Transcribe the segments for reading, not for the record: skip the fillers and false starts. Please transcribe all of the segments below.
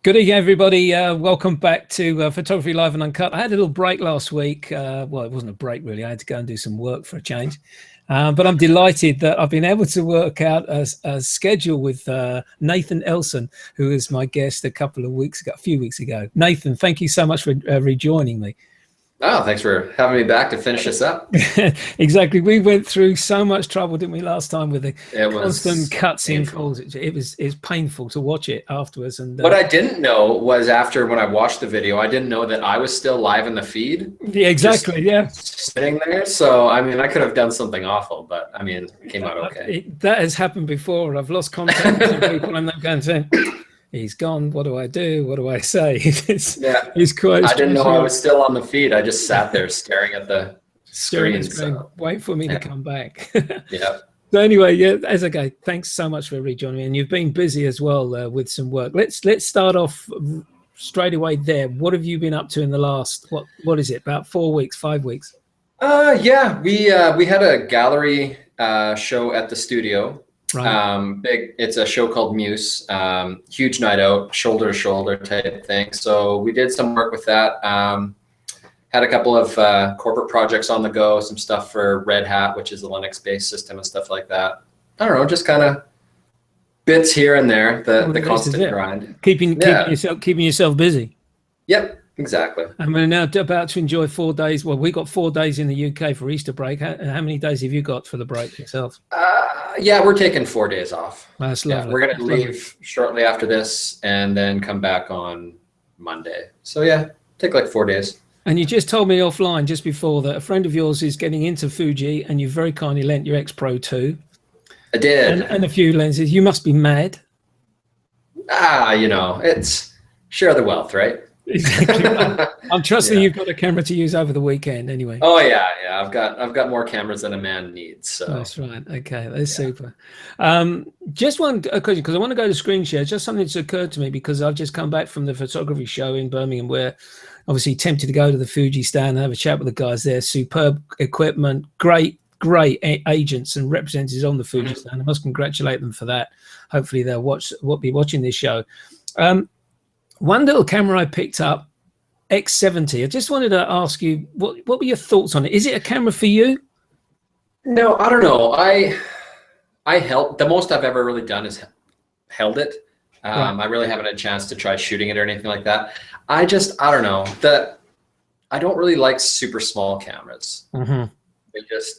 Good evening, everybody. Welcome back to Photography Live and Uncut. I had a little break last week. Well, it wasn't a break, really. I had to go and do some work for a change. But I'm delighted that I've been able to work out a schedule with Nathan Elson, who was my guest a few weeks ago. Nathan, thank you so much for rejoining me. Oh, thanks for having me back to finish this up. Exactly. We went through so much trouble, didn't we, last time with the constant cuts in calls. It was painful to watch it afterwards. And what I didn't know was when I watched the video, I didn't know that I was still live in the feed. Yeah, exactly. Yeah. Sitting there. So, I mean, I could have done something awful, but I mean, it came out okay. That has happened before. I've lost contact with people. I'm not going to say, he's gone. What do I do? What do I say? It's quite. I didn't know I was still on the feed. I just sat there staring at the screen. Wait for me to come back. Yeah. So anyway, yeah. As I go, thanks so much for rejoining me, and you've been busy as well with some work. Let's start off straight away there. What have you been up to in the last what is it? About 4 weeks, 5 weeks? Yeah. We had a gallery show at the studio. Right. It's a show called Muse, huge night out, shoulder to shoulder type thing. So we did some work with that. Had a couple of corporate projects on the go, some stuff for Red Hat, which is a Linux-based system and stuff like that. I don't know, just kind of bits here and there. The constant grind, keeping yourself busy. Yep. Exactly. And we're now about to enjoy 4 days. Well, we got 4 days in the UK for Easter break. How many days have you got for the break yourself? Yeah, we're taking 4 days off. That's lovely. We're going to leave shortly after this and then come back on Monday. So yeah, take like 4 days. And you just told me offline just before that a friend of yours is getting into Fuji, and you very kindly lent your X Pro 2. I did. And a few lenses. You must be mad. You know, it's share the wealth, right? Exactly. I'm trusting you've got a camera to use over the weekend anyway. Oh yeah. I've got more cameras than a man needs. So that's right. Okay, that's super. Just one question, because I want to go to screen share. Just something that's occurred to me because I've just come back from the photography show in Birmingham, where obviously tempted to go to the Fuji stand and have a chat with the guys there. Superb equipment, great agents and representatives on the Fuji stand. I must congratulate them for that. Hopefully they'll be watching this show. One little camera I picked up, X70. I just wanted to ask you, what were your thoughts on it? Is it a camera for you? No, I don't know. I held, the most I've ever really done is held it. Right. I really haven't had a chance to try shooting it or anything like that. I don't know. I don't really like super small cameras. I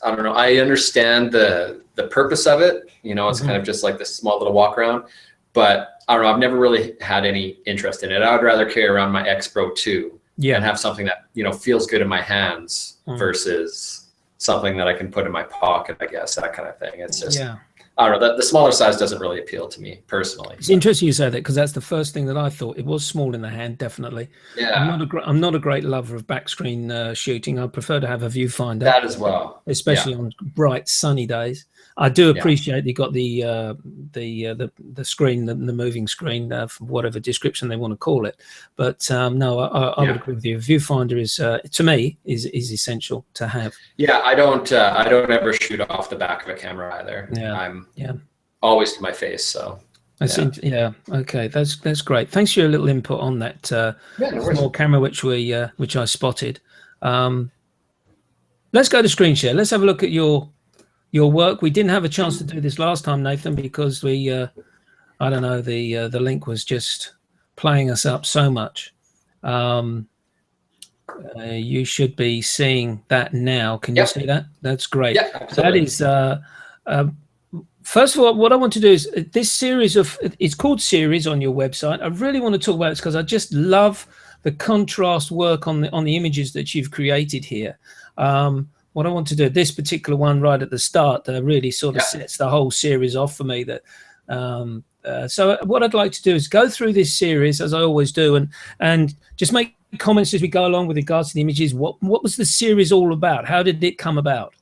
don't know. I understand the purpose of it. You know, it's kind of just like this small little walk around. But I don't know, I've never really had any interest in it. I would rather carry around my X Pro 2 and have something that, you know, feels good in my hands versus something that I can put in my pocket, I guess, that kind of thing. It's just, I don't know, the smaller size doesn't really appeal to me personally. It's interesting you say that, because that's the first thing that I thought. It was small in the hand, definitely. Yeah. I'm not a great lover of back screen shooting. I prefer to have a viewfinder. That as well. Especially on bright, sunny days. I do appreciate you got the screen, the moving screen, for whatever description they want to call it. But no, I would agree with you. Viewfinder is, to me, is essential to have. Yeah, I don't ever shoot off the back of a camera either. Yeah, I'm always to my face. So okay, that's great. Thanks for your little input on that small camera, which I spotted. Let's go to screen share. Let's have a look at your work. We didn't have a chance to do this last time, Nathan, because we I don't know, the link was just playing us up so much. You should be seeing that now. Can you see that? That's great. Yeah, absolutely. That is first of all, what I want to do is this series of, it's called Series on your website. I really want to talk about this because I just love the contrast work on the images that you've created here. What I want to do, this particular one right at the start, really sort of sets the whole series off for me. So what I'd like to do is go through this series, as I always do, and just make comments as we go along with regards to the images. What was the series all about? How did it come about?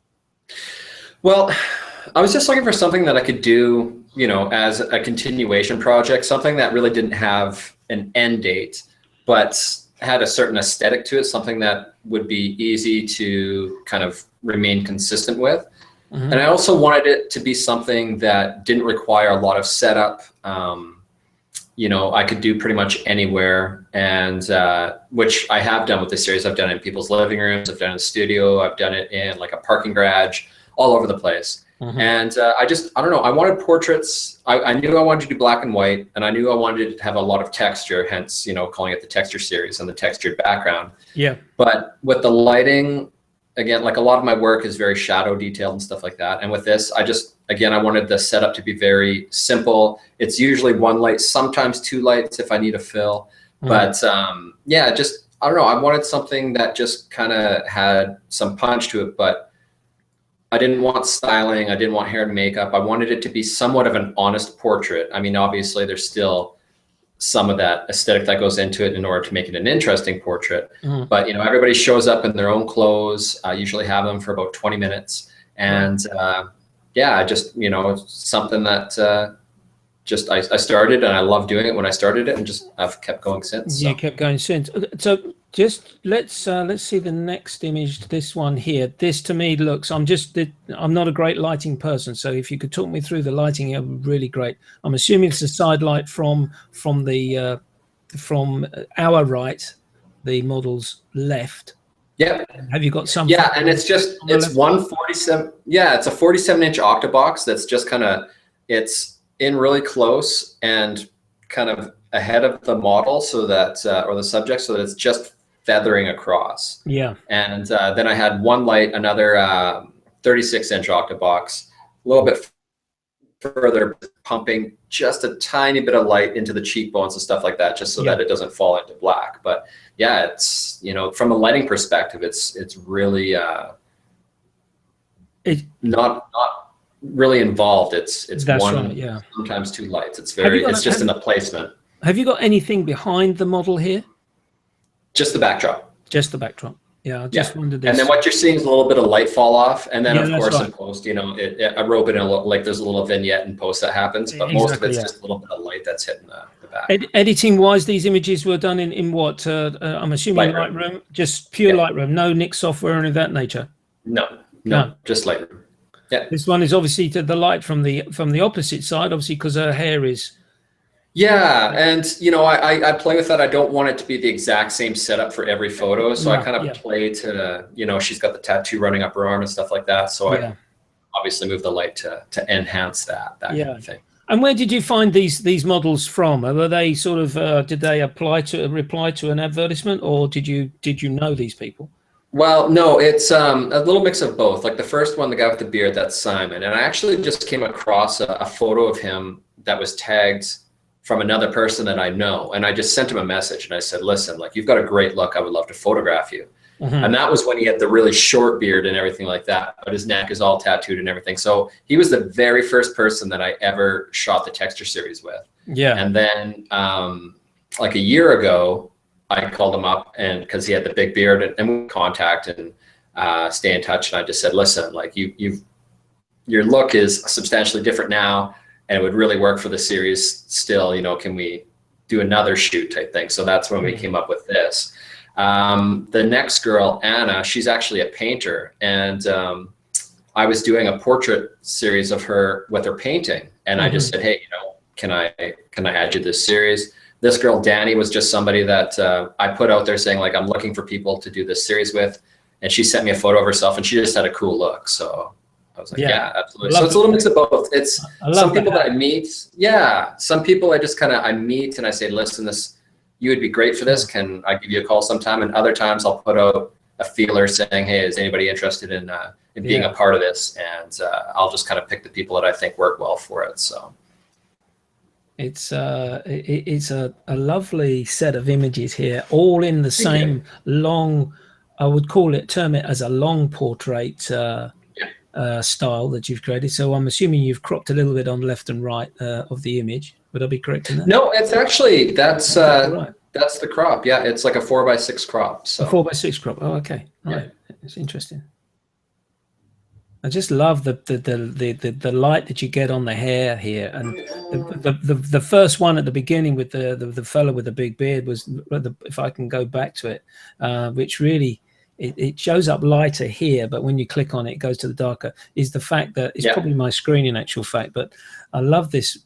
Well, I was just looking for something that I could do, you know, as a continuation project, something that really didn't have an end date, but had a certain aesthetic to it, something that would be easy to kind of remain consistent with. And I also wanted it to be something that didn't require a lot of setup, you know, I could do pretty much anywhere, and which I have done with this series. I've done it in people's living rooms, I've done it in the studio, I've done it in like a parking garage, all over the place. And I don't know, I wanted portraits. I knew I wanted to do black and white, and I knew I wanted it to have a lot of texture, hence, you know, calling it the texture series and the textured background. Yeah. But with the lighting, again, like a lot of my work is very shadow detailed and stuff like that. And with this, again, I wanted the setup to be very simple. It's usually one light, sometimes two lights if I need a fill. But yeah, I don't know, I wanted something that just kind of had some punch to it, but I didn't want styling. I didn't want hair and makeup. I wanted it to be somewhat of an honest portrait. I mean, obviously there's still some of that aesthetic that goes into it in order to make it an interesting portrait. But, you know, everybody shows up in their own clothes. I usually have them for about 20 minutes. And yeah, I just, you know, something that I started, and I love doing it when I started it, and just I've kept going since. So. You kept going since. So just let's see the next image. This one here. This to me looks. I'm not a great lighting person, so if you could talk me through the lighting, it would be really great. I'm assuming it's a side light from our right, the model's left. Yeah. Have you got some? Yeah, and it's 147. Yeah, it's a 47-inch octabox that's just kind of, it's in really close and kind of ahead of the model, so that or the subject, so that it's just feathering across. Yeah. And then I had one light, another 36-inch octabox, a little bit further, pumping just a tiny bit of light into the cheekbones and stuff like that, just so that it doesn't fall into black. But yeah, it's, you know, from a lighting perspective, it's really not really involved. It's one, right, yeah, sometimes two lights. It's just in the placement. Have you got anything behind the model here? Just the backdrop. Just the backdrop. Yeah, I just wondered this. And then what you're seeing is a little bit of light fall off, and then of course in post, you know, I rope it in like there's a little vignette in post that happens, but most of it's just a little bit of light that's hitting the back. Editing wise, these images were done in what? I'm assuming Lightroom, just pure Lightroom, no Nik software or any of that nature. No, just Lightroom. Yeah. This one is obviously to the light from the opposite side, obviously, because her hair is. Yeah, and you know, I play with that. I don't want it to be the exact same setup for every photo, so I kind of play to, you know, she's got the tattoo running up her arm and stuff like that. So I obviously move the light to enhance that kind of thing. And where did you find these models from? Were they sort of did they reply to an advertisement, or did you know these people? Well, no, it's a little mix of both. Like the first one, the guy with the beard, that's Simon, and I actually just came across a photo of him that was tagged from another person that I know, and I just sent him a message and I said, listen, like, you've got a great look, I would love to photograph you. And that was when he had the really short beard and everything like that, but his neck is all tattooed and everything. So he was the very first person that I ever shot the texture series with. Yeah. And then like a year ago, I called him up, and because he had the big beard, and we contact and stay in touch, and I just said, listen, like, your look is substantially different now, and it would really work for the series still, you know, can we do another shoot type thing? So that's when we came up with this. The next girl, Anna, she's actually a painter, and I was doing a portrait series of her with her painting, and I just said, hey, you know, can I add you to this series? This girl, Danny, was just somebody that I put out there saying, like, I'm looking for people to do this series with, and she sent me a photo of herself, and she just had a cool look, so I was like, yeah, absolutely. So it's a little mix of both. It's some people that I meet. Yeah. Some people I just I meet and I say, listen, you would be great for this. Can I give you a call sometime? And other times I'll put out a feeler saying, hey, is anybody interested in being a part of this? And I'll just kind of pick the people that I think work well for it. So it's a lovely set of images here, all in the same long, I would term it as a long portrait style that you've created. So I'm assuming you've cropped a little bit on left and right of the image. Would I be correct in that? No, it's actually that's the crop. Yeah, it's like a 4:6 crop. So a 4:6 crop. Oh, okay, right. Yeah. It's interesting. I just love the light that you get on the hair here, and the first one at the beginning with the fellow with the big beard was, if I can go back to it, which really. It shows up lighter here, but when you click on it, it goes to the darker, is the fact that it's probably my screen in actual fact, but I love this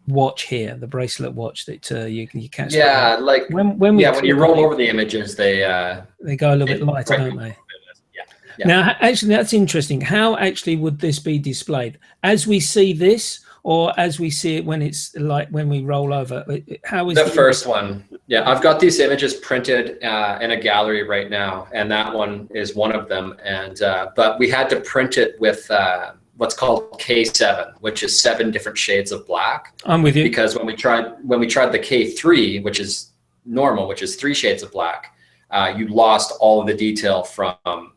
watch here, the bracelet watch that you catch. Yeah, like when you roll over the images, they go a little bit lighter, don't they? Yeah. Now, actually, that's interesting. How actually would this be displayed as we see this, or as we see it when it's like when we roll over? How is the first one? Yeah, I've got these images printed in a gallery right now, and that one is one of them. And but we had to print it with what's called K7, which is 7 different shades of black. I'm with you. Because when we tried the K3, which is normal, which is 3 shades of black, you lost all of the detail from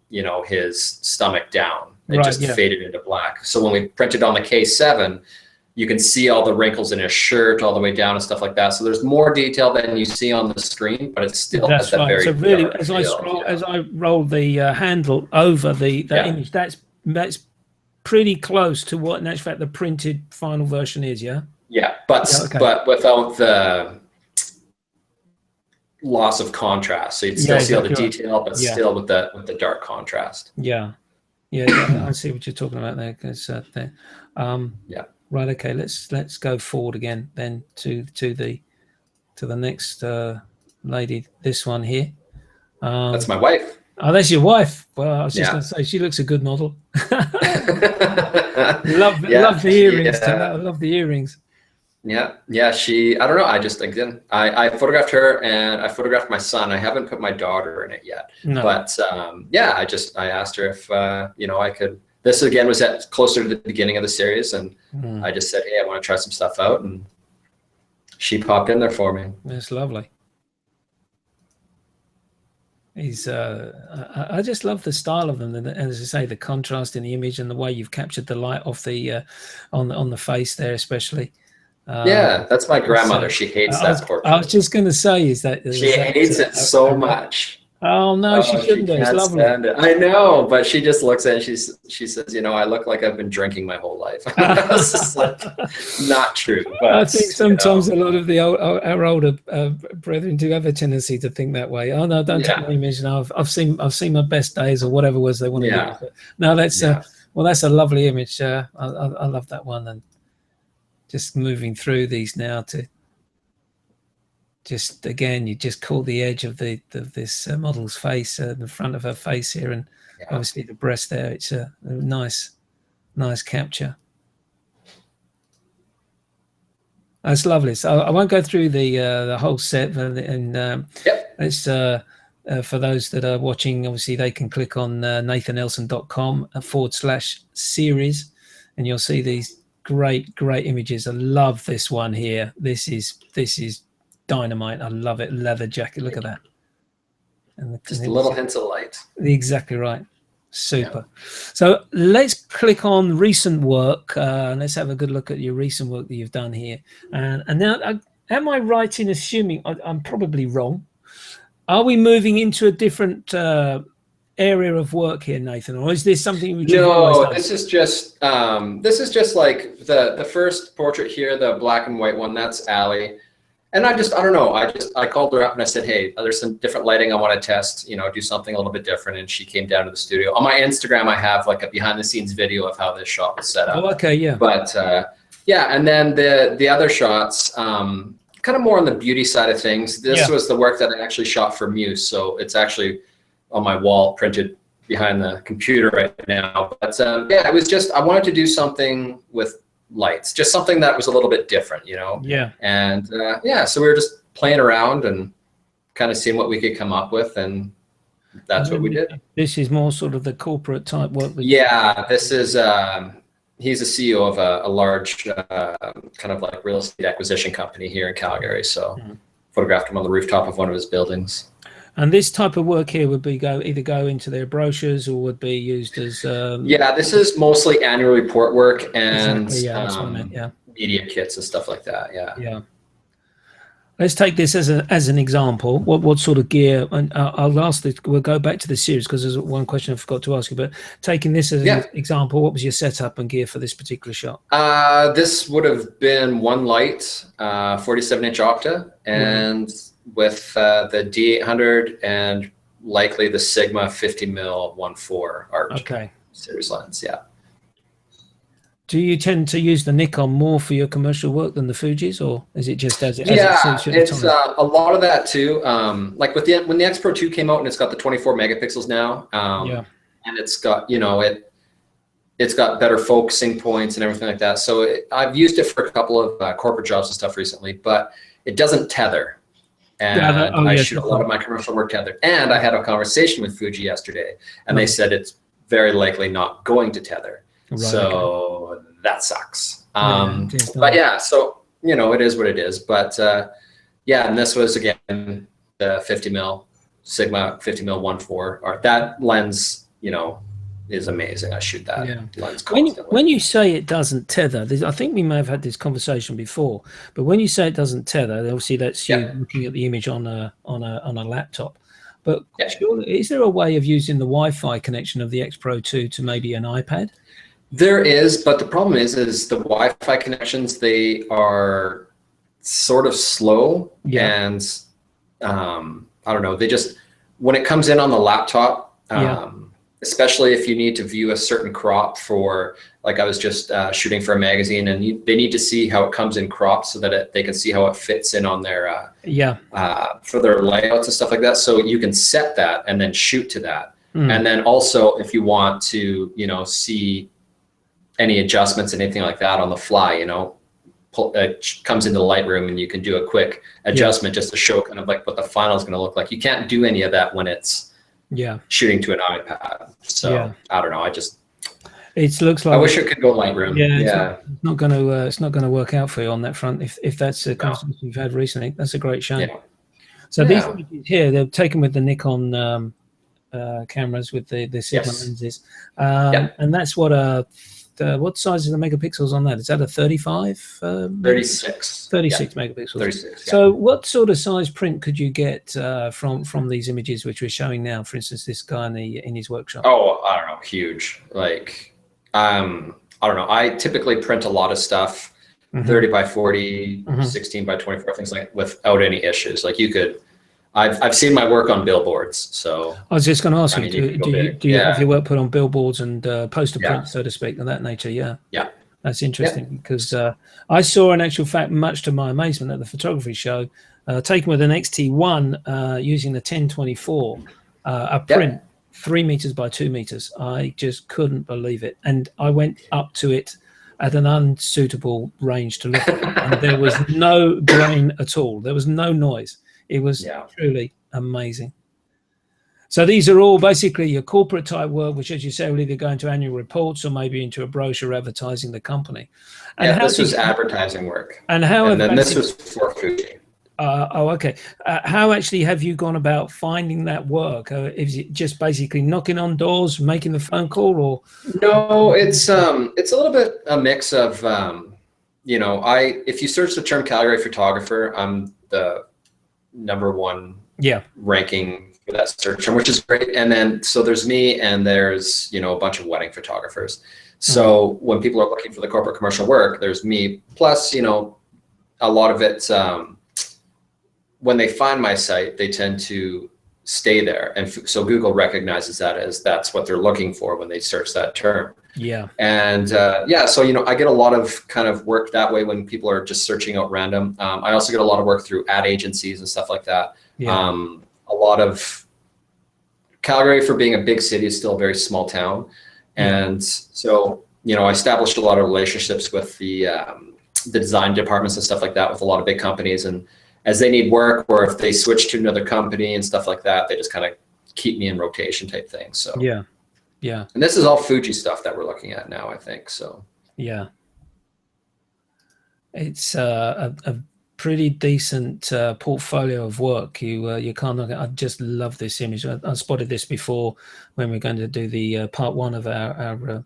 his stomach down. It just faded into black. So when we printed on the K7, you can see all the wrinkles in his shirt all the way down and stuff like that. So there's more detail than you see on the screen, but it's still that's at that right. very So really, dark as feel, I scroll, as I roll the handle over the image, that's pretty close to what, in actual fact, the printed final version is. Yeah. Yeah, but without the loss of contrast, so you'd still see all the detail, but still with the dark contrast. Yeah, I see what you're talking about there. Because right. Okay, let's go forward again then to the next lady. This one here. That's my wife. Oh, that's your wife. Well, I was just going to say she looks a good model. love the earrings. I love the earrings. Yeah. I don't know. I just, again, I photographed her and I photographed my son. I haven't put my daughter in it yet. No. But I asked her if, I could, this again was closer to the beginning of the series. And I just said, hey, I want to try some stuff out. And she popped in there for me. That's lovely. I just love the style of them, and as I say, the contrast in the image and the way you've captured the light off the on the face there, especially. That's my grandmother. She hates that portrait. I was just going to say, she hates it so much. Oh no, she shouldn't. It's lovely. I know, but she just looks at it and she says, I look like I've been drinking my whole life. It's like, not true. But, I think sometimes a lot of our older brethren do have a tendency to think that way. Oh no, don't take my image. No, I've seen my best days, or whatever it was they want to do. But no, that's that's a lovely image. I love that one. And just moving through these now to. Just again, you just caught the edge of this model's face, the front of her face here, and obviously the breast there. It's a nice capture. That's lovely. So I won't go through the whole set, and it's for those that are watching. Obviously, they can click on nathanelson.com/series, and you'll see these great images. I love this one here. This is dynamite. I love it. Leather jacket. Look at that. And just little hints of light. Exactly right. Super. So let's click on recent work. Let's have a good look at your recent work that you've done here. And now, am I right in assuming, I'm probably wrong, are we moving into a different area of work here, Nathan, or is this something which this is just like the first portrait here, the black and white one. That's Allie. And I don't know. I called her up and I said, hey, there's some different lighting I want to test, do something a little bit different. And she came down to the studio. On my Instagram, I have like a behind the scenes video of how this shot was set up. Oh, okay, yeah. But and then the other shots, kind of more on the beauty side of things. This was the work that I actually shot for Muse. So it's actually on my wall printed behind the computer right now. But it was just, I wanted to do something with lights, just something that was a little bit different, and so we were just playing around and kind of seeing what we could come up with, and that's what we did. This is more sort of the corporate type work. This is he's a CEO of a large kind of like real estate acquisition company here in Calgary, so photographed him on the rooftop of one of his buildings. And this type of work here would be either go into their brochures or would be used as this is mostly annual report work and that's what I meant, media kits and stuff like that. Let's take this as an example. What sort of gear? And I'll ask this. We'll go back to the series because there's one question I forgot to ask you. But taking this as an example, what was your setup and gear for this particular shot? This would have been one light, 47-inch octa, and with the D800 and likely the Sigma 50mm 1.4 art series lens. Do you tend to use the Nikon more for your commercial work than the Fujis, or is it just as it Yeah, suits you at the it's time? a lot of that too. Like with when the X Pro 2 came out and it's got the 24 megapixels now, Yeah. and it's got, it's got better focusing points and everything like that. So I've used it for a couple of corporate jobs and stuff recently, but it doesn't tether. Yeah. And Oh, I yes. shoot a lot of my commercial work tethered. And I had a conversation with Fuji yesterday, and they said it's very likely not going to tether. Right, So that sucks. Yeah, but yeah, so it is what it is. But yeah, and this was again the 50 mil Sigma 50 mil 1.4. Or that lens, is amazing. I shoot that lens constantly. When you say it doesn't tether, I think we may have had this conversation before. But when you say it doesn't tether, obviously that's you looking at the image on a laptop. But surely, is there a way of using the Wi-Fi connection of the X Pro 2 to maybe an iPad? There is, but the problem is the Wi-Fi connections, they are sort of slow, and I don't know. They just, when it comes in on the laptop, especially if you need to view a certain crop for, like I was just shooting for a magazine, and they need to see how it comes in cropped so that they can see how it fits in on their for their layouts and stuff like that. So you can set that and then shoot to that, and then also if you want to see any adjustments, anything like that on the fly, it comes into Lightroom and you can do a quick adjustment just to show kind of like what the final is going to look like. You can't do any of that when it's shooting to an iPad. So I don't know. It looks like I wish it could go Lightroom. It's not going to work out for you on that front. If that's the conversation you've had recently, that's a great shame. So these images here, they're taken with the Nikon cameras with the Sigma lenses, and that's what size is the megapixels on that? Is that a 35? 36. 36 megapixels. 36. So what sort of size print could you get from these images which we're showing now? For instance, this guy in his workshop. Oh, I don't know, huge. Like, I don't know. I typically print a lot of stuff, 30 by 40, 16 by 24, things like without any issues. Like you could. I've seen my work on billboards, so I was just going to ask you, do you have your work put on billboards and poster print, so to speak, of that nature? Yeah, that's interesting because I saw, in actual fact, much to my amazement at the photography show, taken with an XT1 using the 1024, a print 3 meters by 2 meters. I just couldn't believe it, and I went up to it at an unsuitable range to look at, and there was no grain at all. There was no noise. It was truly amazing. So these are all basically your corporate type work, which, as you say, will either go into annual reports or maybe into a brochure advertising the company. And this was advertising work. And then this was for Fuji. Okay. How actually have you gone about finding that work? Is it just basically knocking on doors, making the phone call, or? No, it's a little bit a mix of, if you search the term Calgary photographer, I'm the #1 ranking for that search term, which is great. And then so there's me, and there's a bunch of wedding photographers. So when people are looking for the corporate commercial work, there's me, plus a lot of it, when they find my site, they tend to stay there, and so Google recognizes that as that's what they're looking for when they search that term. And so I get a lot of kind of work that way when people are just searching out random. I also get a lot of work through ad agencies and stuff like that. A lot of Calgary, for being a big city, is still a very small town, and so I established a lot of relationships with the design departments and stuff like that with a lot of big companies, and as they need work, or if they switch to another company and stuff like that, they just kind of keep me in rotation type thing. So and this is all Fuji stuff that we're looking at now, I think. So it's a pretty decent portfolio of work. You can't look at. I just love this image. I spotted this before when we are going to do the part 1 of our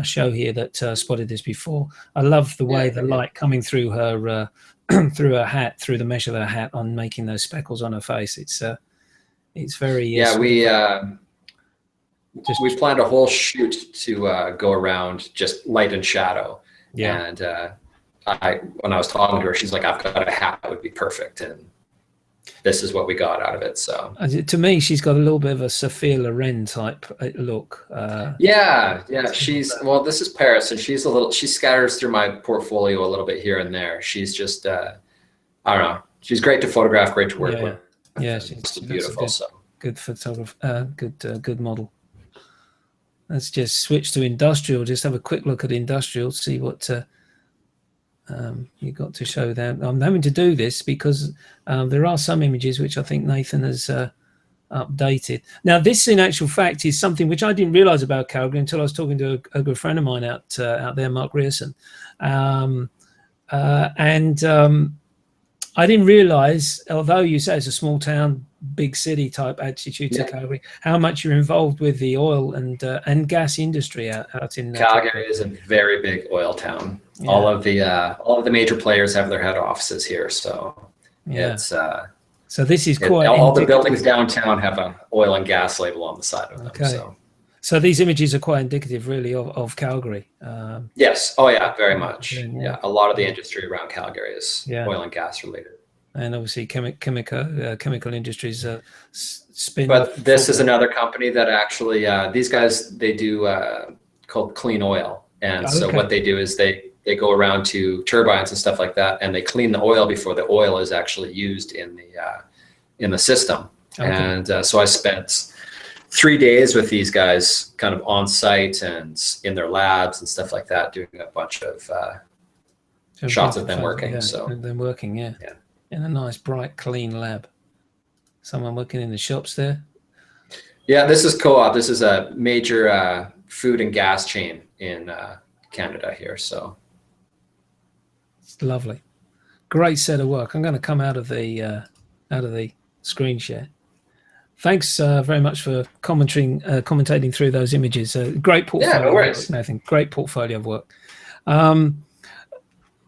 show here. That spotted this before. I love the way the light coming through her through her hat, through the mesh of her hat, on making those speckles on her face. It's very we've planned a whole shoot to go around just light and shadow. And when I was talking to her, she's like, I've got a hat that would be perfect. And this is what we got out of it. So to me, she's got a little bit of a Sophia Loren type look. Yeah. Well, this is Paris, and she scatters through my portfolio a little bit here and there. She's just, I don't know. She's great to photograph, great to work with. Yeah, she's beautiful. Good photographer, good model. Let's just switch to industrial. Just have a quick look at industrial, see what you got to show there. I'm having to do this because there are some images which I think Nathan has updated. Now, this in actual fact is something which I didn't realize about Calgary until I was talking to a good friend of mine out there, Mark Rierson. I didn't realize, although you say it's a small town, big city type attitude to Calgary, how much you're involved with the oil and gas industry out in Calgary is a very big oil town. Yeah. All of the major players have their head offices here, so it's so this is quite all the buildings downtown have an oil and gas label on the side of them. Okay. So these images are quite indicative, really, of Calgary. Yes. Oh, yeah, very much. Yeah. A lot of the industry around Calgary is oil and gas related. And obviously, chemical industries spin. But this is another company that actually, these guys, they do called Clean Oil. And so what they do is they go around to turbines and stuff like that, and they clean the oil before the oil is actually used in the system. Okay. And so I spent 3 days with these guys kind of on site and in their labs and stuff like that, doing a bunch of shots of them working. In a nice, bright, clean lab. Someone working in the shops there. Yeah, this is Co-op. This is a major food and gas chain in Canada here. So it's lovely. Great set of work. I'm going to come out of the screen share. Thanks very much for commentating through those images. Great portfolio. Yeah, no worries. Nathan, great portfolio of work.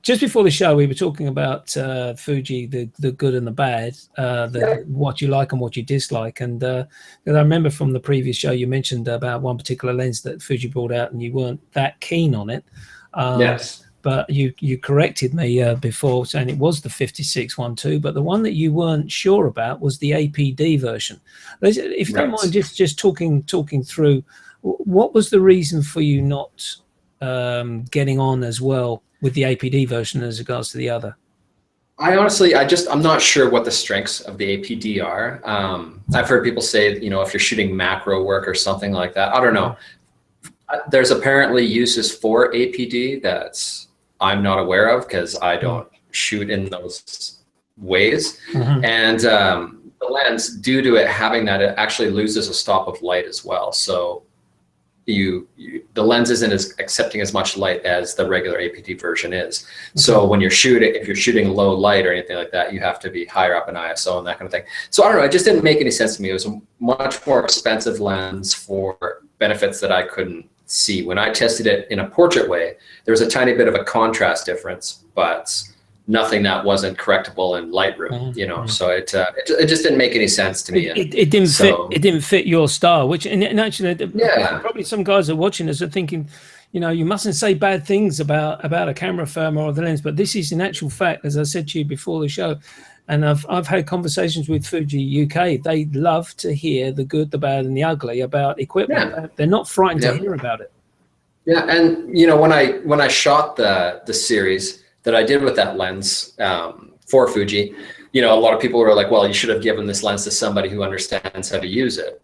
Just before the show, we were talking about Fuji, the good and the bad, what you like and what you dislike. And I remember from the previous show, you mentioned about one particular lens that Fuji brought out and you weren't that keen on it. Yes. But you corrected me before saying it was the 56-1.2, but the one that you weren't sure about was the APD version. If you don't mind just talking through, what was the reason for you not getting on as well with the APD version as regards to the other? I'm not sure what the strengths of the APD are. I've heard people say, if you're shooting macro work or something like that, I don't know. There's apparently uses for APD that's I'm not aware of because I don't shoot in those ways. Mm-hmm. And the lens, due to it having that, it actually loses a stop of light as well. So the lens isn't as accepting as much light as the regular APD version is. Okay. So when if you're shooting low light or anything like that, you have to be higher up in ISO and that kind of thing. So I don't know, it just didn't make any sense to me. It was a much more expensive lens for benefits that I couldn't see. When I tested it in a portrait way, there was a tiny bit of a contrast difference, but nothing that wasn't correctable in Lightroom, so it just didn't make any sense to me. It didn't fit your style, which and actually probably some guys are watching us are thinking, you mustn't say bad things about a camera firmware or the lens, but this is in actual fact, as I said to you before the show, and I've had conversations with Fuji UK. They love to hear the good, the bad, and the ugly about equipment. Yeah. They're not frightened to hear about it. Yeah, and when I shot the series that I did with that lens for Fuji, a lot of people were like, "Well, you should have given this lens to somebody who understands how to use it."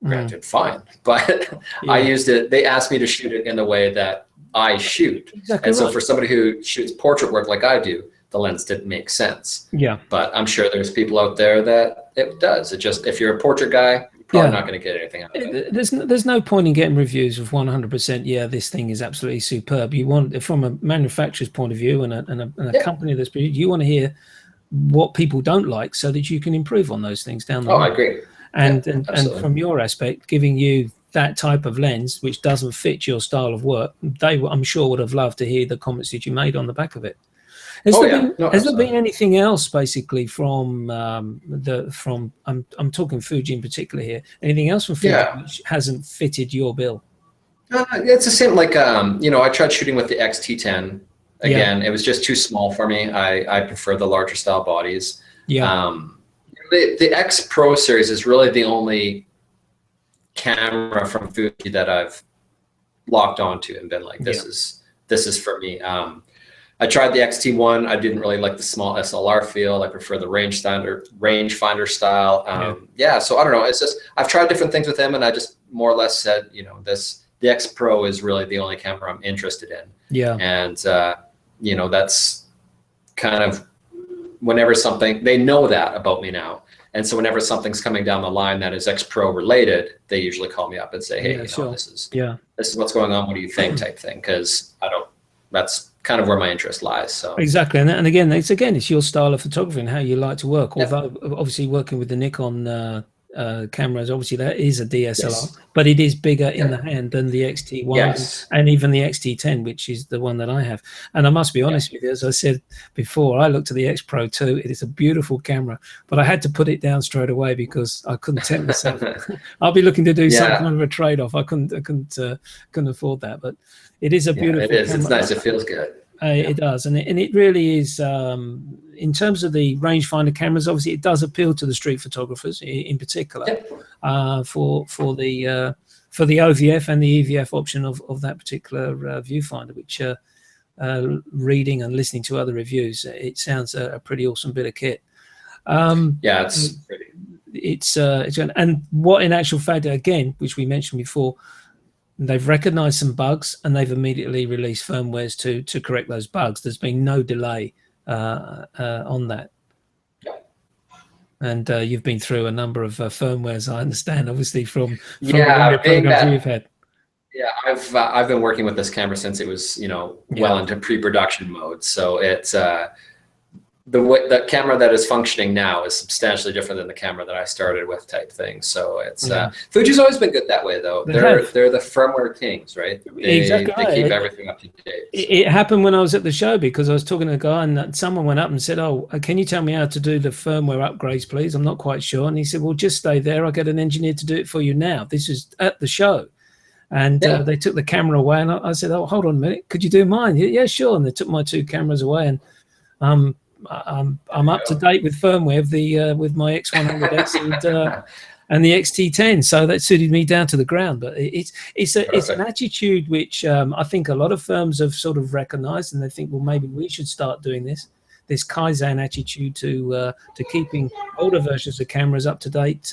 Granted, fine, but I used it. They asked me to shoot it in the way that I shoot, so for somebody who shoots portrait work like I do, the lens didn't make sense. Yeah. But I'm sure there's people out there that it does. It just, if you're a portrait guy, you're probably not going to get anything out of it. There's no point in getting reviews of 100%. Yeah, this thing is absolutely superb. You want, from a manufacturer's point of view and a company that's produced, you want to hear what people don't like so that you can improve on those things down the line. I agree. And from your aspect, giving you that type of lens, which doesn't fit your style of work, I'm sure would have loved to hear the comments that you made on the back of it. Has there been anything else basically from I'm talking Fuji in particular here? Anything else from Fuji which hasn't fitted your bill? It's the same. Like I tried shooting with the XT10. Again, it was just too small for me. I prefer the larger style bodies. Yeah. the X Pro series is really the only camera from Fuji that I've locked onto and been like, this is for me. I tried the XT1. I didn't really like the small SLR feel. I prefer the rangefinder style. So I don't know. It's just, I've tried different things with him, and I just more or less said, you know, the X Pro is really the only camera I'm interested in. Yeah. And you know, that's kind of whenever something, they know that about me now. And so whenever something's coming down the line that is X Pro related, they usually call me up and say, hey, you know, this is what's going on. What do you think, type thing? Because that's kind of where my interest lies. So exactly. And again, it's your style of photography and how you like to work. Although obviously working with the Nikon cameras, obviously that is a DSLR, but it is bigger in the hand than the XT1 and even the XT10, which is the one that I have. And I must be honest with you, as I said before, I looked at the X Pro 2. It is a beautiful camera, but I had to put it down straight away because I couldn't tempt myself. I'll be looking to do some kind of a trade-off. I couldn't afford that, but it is a beautiful camera. It's nice. It feels good. It does, and it really is. In terms of the rangefinder cameras, obviously it does appeal to the street photographers in particular, for the OVF and the EVF option of that particular viewfinder, which reading and listening to other reviews, it sounds a pretty awesome bit of kit. It's pretty. It's and what in actual fact, again, which we mentioned before, they've recognized some bugs and they've immediately released firmwares to correct those bugs. There's been no delay on that. And you've been through a number of firmwares, I understand, obviously from the programs you've had. Yeah, I've been working with this camera since it was, you know, well into pre-production mode. So it's the camera that is functioning now is substantially different than the camera that I started with, type thing. So it's Fuji's always been good that way, though. They're the firmware kings, right? They keep everything up to date. It happened when I was at the show, because I was talking to a guy and someone went up and said, "Oh, can you tell me how to do the firmware upgrades, please? I'm not quite sure." And he said, "Well, just stay there. I'll get an engineer to do it for you now." This is at the show. And they took the camera away, and I said, "Oh, hold on a minute. Could you do mine?" "Yeah, sure." And they took my 2 cameras away, and I'm up to date with firmware with my X100S and the XT10, so that suited me down to the ground. But it's an attitude which I think a lot of firms have sort of recognized, and they think, well, maybe we should start doing this Kaizen attitude to keeping older versions of cameras up to date,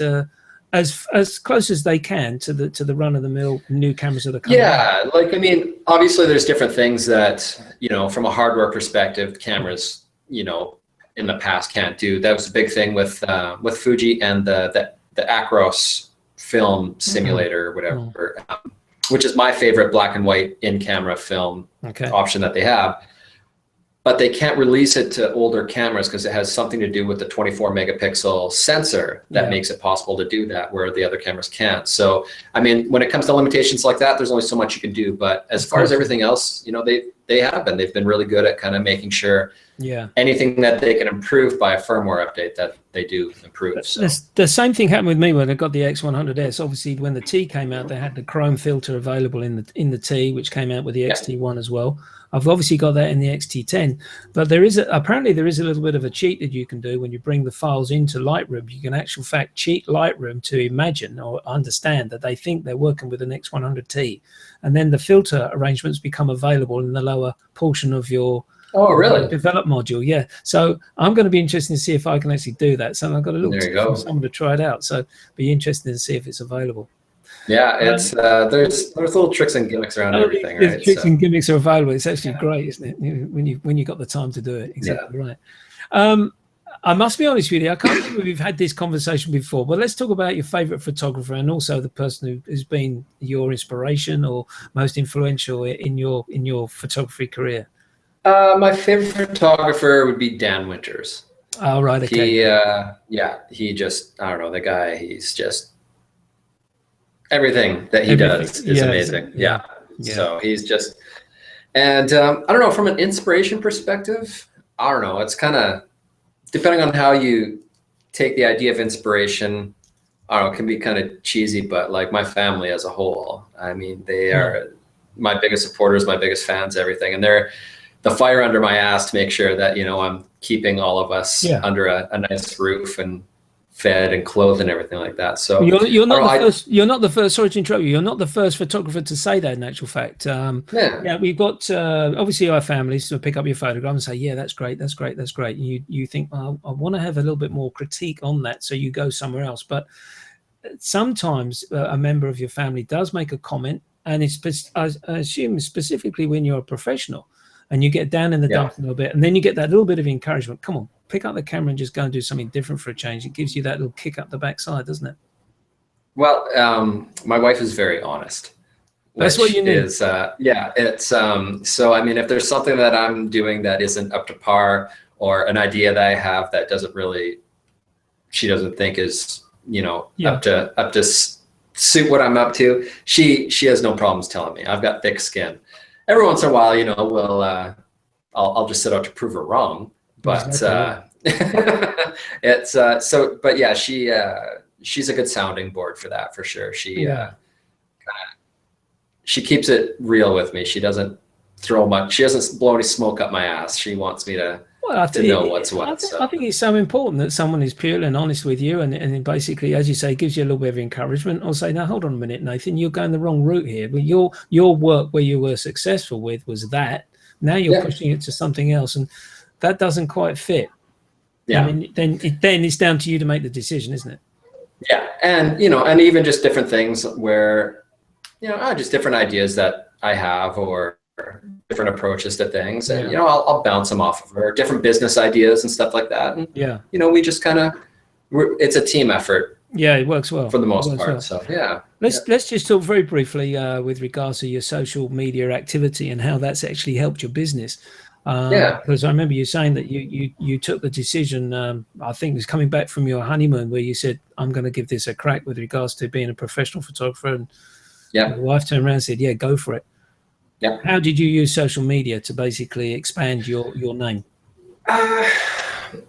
as close as they can to the run-of-the-mill new cameras that are coming out. Like, I mean, obviously there's different things that, you know, from a hardware perspective, cameras, you know, in the past can't do. That was a big thing with Fuji and the Acros film simulator or whatever, which is my favorite black and white in-camera film option that they have. But they can't release it to older cameras because it has something to do with the 24 megapixel sensor that makes it possible to do that, where the other cameras can't. So, I mean, when it comes to limitations like that, there's only so much you can do. But as far as everything else, you know, they've been really good at kind of making sure anything that they can improve by a firmware update, that they do improve. So. The same thing happened with me when I got the X100S. Obviously, when the T came out, they had the chrome filter available in the T, which came out with the XT1 as well. I've obviously got that in the XT10, but apparently there is a little bit of a cheat that you can do when you bring the files into Lightroom. You can actual fact cheat Lightroom to imagine or understand that they think they're working with an X100T, and then the filter arrangements become available in the lower portion of your develop module. Yeah, so I'm going to be interested to see if I can actually do that. So I've got a little tip for someone to try it out. So be interested to see if it's available. Yeah, it's there's little tricks and gimmicks around everything, right? Tricks and gimmicks are available. It's actually great, isn't it? When you got the time to do it. Exactly right. I must be honest with you. I can't remember if we've had this conversation before, but let's talk about your favorite photographer and also the person who's been your inspiration or most influential in your photography career. My favorite photographer would be Dan Winters. Oh, right. Okay. He just, I don't know, the guy, he's just, everything that he does is amazing. Yeah. So he's just, and I don't know, from an inspiration perspective, I don't know, it's kind of, depending on how you take the idea of inspiration, I don't know, it can be kind of cheesy, but like my family as a whole, I mean, they are my biggest supporters, my biggest fans, everything. And they're the fire under my ass to make sure that, you know, I'm keeping all of us under a nice roof and fed and clothed and everything like that. So you're not the first. You're not the first. Sorry to interrupt you. You're not the first photographer to say that. In actual fact, yeah, we've got obviously our families to pick up your photograph and say, yeah, that's great, that's great, that's great. And you think, well, I want to have a little bit more critique on that, so you go somewhere else. But sometimes a member of your family does make a comment, and it's I assume specifically when you're a professional, and you get down in the dumps a little bit, and then you get that little bit of encouragement. Come on, pick up the camera and just go and do something different for a change. It gives you that little kick up the backside, doesn't it? Well, my wife is very honest. That's what you need. Yeah, it's so I mean, if there's something that I'm doing that isn't up to par, or an idea that I have that doesn't really, she doesn't think is, you know, up to suit what I'm up to, she has no problems telling me. I've got thick skin. Every once in a while, you know, we'll I'll just set out to prove her wrong, but it's so. But yeah, she's a good sounding board for that, for sure. She keeps it real with me. She doesn't throw much. She doesn't blow any smoke up my ass. She wants me to know what's what. I think it's so important that someone is pure and honest with you, and basically, as you say, gives you a little bit of encouragement, or say, no, hold on a minute, Nathan, you're going the wrong route here. But your work where you were successful with was that. Now you're pushing it to something else, and that doesn't quite fit. Yeah. I mean, then it's down to you to make the decision, isn't it? Yeah, and you know, and even just different things where, you know, just different ideas that I have, or different approaches to things, and you know, I'll bounce them off of her, different business ideas and stuff like that. And you know, we just kind of, it's a team effort. Yeah, it works well for the most part. Well. So yeah, let's just talk very briefly with regards to your social media activity and how that's actually helped your business. Because I remember you saying that you took the decision, I think it was coming back from your honeymoon, where you said, I'm going to give this a crack with regards to being a professional photographer, and your wife turned around and said, yeah, go for it. Yeah. How did you use social media to basically expand your name?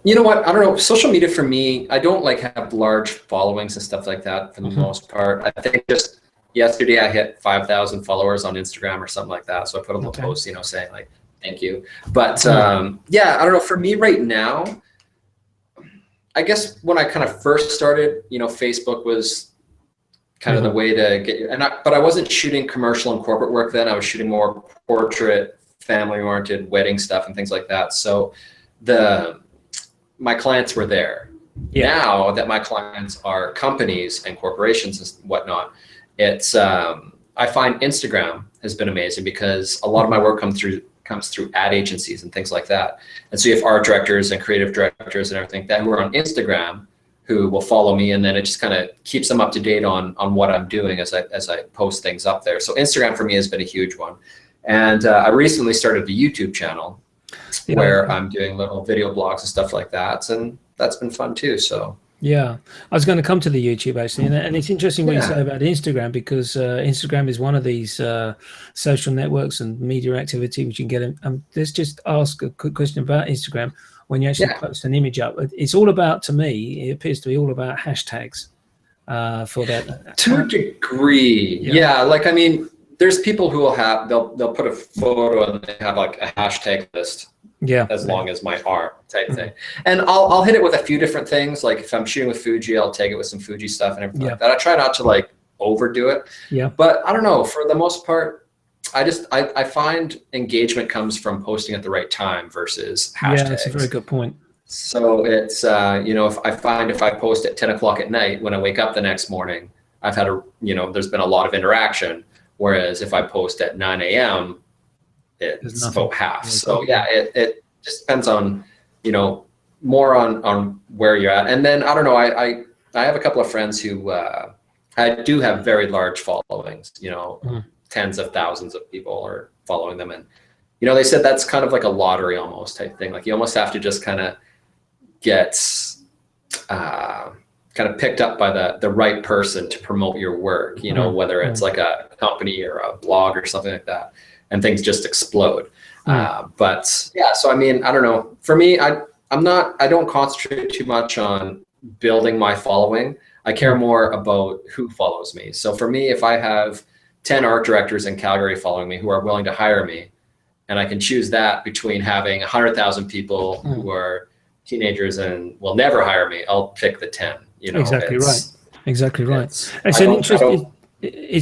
You know what? I don't know. Social media for me, I don't like have large followings and stuff like that for the most part. I think just yesterday I hit 5,000 followers on Instagram or something like that. So I put a little post, you know, saying like, thank you. But yeah, I don't know. For me right now, I guess when I kind of first started, you know, Facebook was kind of the way to get, but I wasn't shooting commercial and corporate work then. I was shooting more portrait, family-oriented wedding stuff and things like that. So my clients were there. Now that my clients are companies and corporations and whatnot, it's I find Instagram has been amazing, because a lot of my work comes through ad agencies and things like that. And so you have art directors and creative directors and everything that who are on Instagram, who will follow me, and then it just kind of keeps them up to date on what I'm doing as I post things up there. So Instagram for me has been a huge one. And I recently started a YouTube channel where I'm doing little video blogs and stuff like that, and that's been fun too. So yeah, I was going to come to the YouTube actually, and it's interesting what you say about Instagram, because Instagram is one of these social networks and media activity which you can get. Let's just ask a quick question about Instagram. When you actually post an image up, it's all about, to me, it appears to be all about hashtags for that. To a degree, yeah. Like, I mean, there's people who will have, they'll put a photo and they have like a hashtag list. As long as my arm type thing. And I'll hit it with a few different things. Like if I'm shooting with Fuji, I'll tag it with some Fuji stuff and everything like that. I try not to like overdo it. But I don't know, for the most part, I find engagement comes from posting at the right time versus hashtags. Yeah, that's a very good point. So it's, you know, if I post at 10 o'clock at night, when I wake up the next morning, I've had there's been a lot of interaction. Whereas if I post at 9 a.m., it's about half. So yeah, it just depends on, you know, more on where you're at. And then I don't know, I have a couple of friends who I do have very large followings, you know, tens of thousands of people are following them. And, you know, they said that's kind of like a lottery almost type thing. Like you almost have to just kind of get kind of picked up by the right person to promote your work, you know, whether it's like a company or a blog or something like that. And things just explode. But yeah, so I mean, I don't know. For me, I don't concentrate too much on building my following. I care more about who follows me. So for me, if I have 10 art directors in Calgary following me who are willing to hire me, and I can choose that between having 100,000 people who are teenagers and will never hire me, I'll pick the 10. You know, exactly right. Exactly right. It's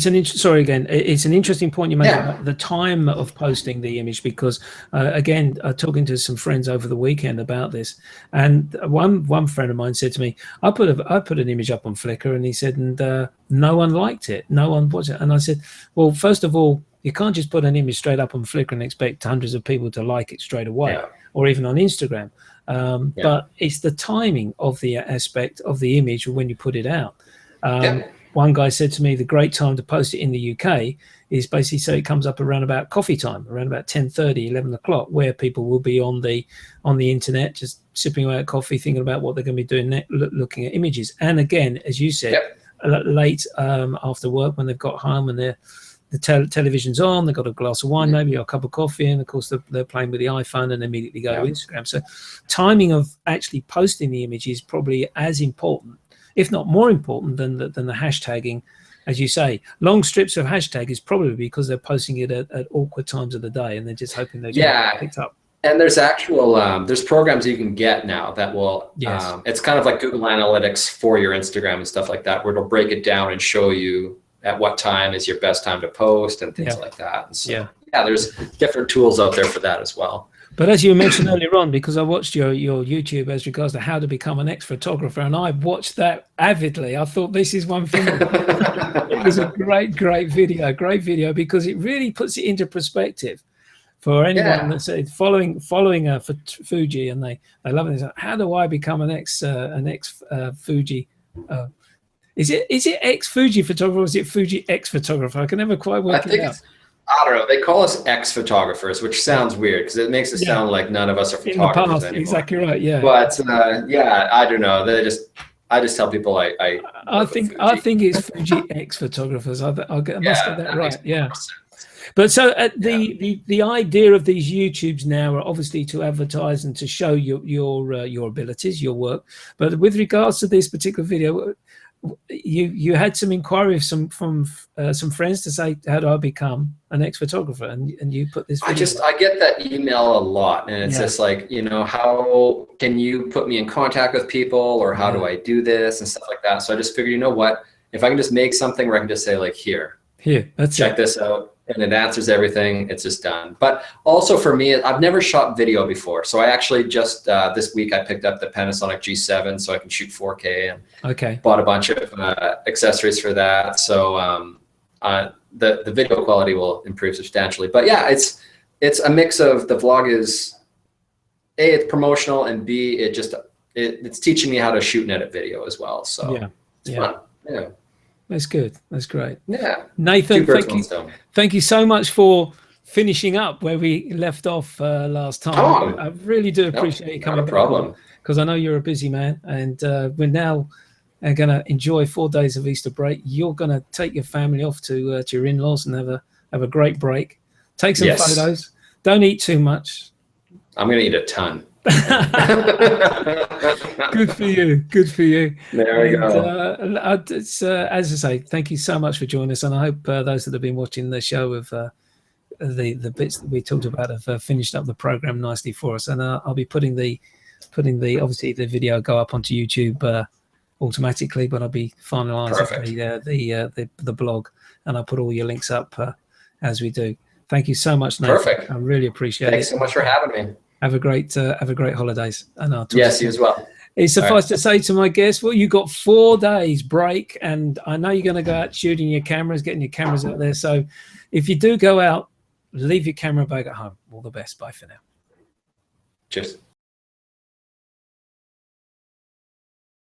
an interesting point you make about the time of posting the image, because again, talking to some friends over the weekend about this, and one friend of mine said to me, I put an image up on Flickr, and he said, and no one liked it, no one watched it. And I said, well, first of all, you can't just put an image straight up on Flickr and expect hundreds of people to like it straight away, or even on Instagram. But it's the timing of the aspect of the image when you put it out. One guy said to me, the great time to post it in the UK is basically so it comes up around about coffee time, around about 10:30, 11 o'clock, where people will be on the internet, just sipping away at coffee, thinking about what they're going to be doing, looking at images. And again, as you said, late after work, when they've got home and the television's on, they've got a glass of wine, maybe, or a cup of coffee, and of course they're playing with the iPhone and immediately go to Instagram. So timing of actually posting the image is probably as important, if not more important, than the hashtagging. As you say, long strips of hashtag is probably because they're posting it at awkward times of the day, and they're just hoping they get picked up. And there's actual there's programs you can get now that will it's kind of like Google Analytics for your Instagram and stuff like that, where it'll break it down and show you at what time is your best time to post and things like that. And so there's different tools out there for that as well. But as you mentioned earlier on, because I watched your YouTube as regards to how to become an ex-photographer, and I watched that avidly. I thought this is one thing. It was a great video, because it really puts it into perspective for anyone that's following Fuji, and they love it. Like, how do I become an ex Fuji? Is it ex Fuji photographer, or is it Fuji ex photographer? I can never quite work it out. I don't know. They call us ex-photographers, which sounds weird because it makes it sound like none of us are photographers anymore. Exactly right. Yeah. But I don't know. I just tell people I think it's Fuji ex-photographers. I must get that right. Yeah. But so the idea of these YouTubes now are obviously to advertise and to show your abilities, your work. But with regards to this particular video, you had some inquiry from some friends to say, how do I become an ex-photographer? And you put this video. I get that email a lot, and it's just like, how can you put me in contact with people, or how do I do this and stuff like that. So I just figured, you know what, if I can just make something where I can just say, like, here, check this out, and it answers everything, it's just done. But also for me, I've never shot video before. So I actually just, this week I picked up the Panasonic G7 so I can shoot 4K, and bought a bunch of accessories for that. So the video quality will improve substantially. But yeah, it's a mix of, the vlog is, A, it's promotional, and B, it's teaching me how to shoot and edit video as well. So it's fun. Yeah. That's good. That's great. Yeah. Nathan, thank you so much for finishing up where we left off last time. I really do appreciate you coming back, because I know you're a busy man, and we're now going to enjoy 4 days of Easter break. You're going to take your family off to your in-laws and have a great break. Take some photos. Don't eat too much. I'm going to eat a ton. Good for you. There we go. As I say, thank you so much for joining us, and I hope those that have been watching the show of the bits that we talked about have finished up the program nicely for us. And I'll be putting the obviously the video go up onto YouTube automatically, but I'll be finalising the blog, and I'll put all your links up as we do. Thank you so much, Nathan. Perfect. I really appreciate it. Thanks so much for having me. Have a great holidays, and I'll talk you as well. It's suffice to say to my guests, well, you got 4 days break, and I know you're going to go out shooting your cameras, getting your cameras out there. So if you do go out, leave your camera bag at home. All the best. Bye for now. Cheers.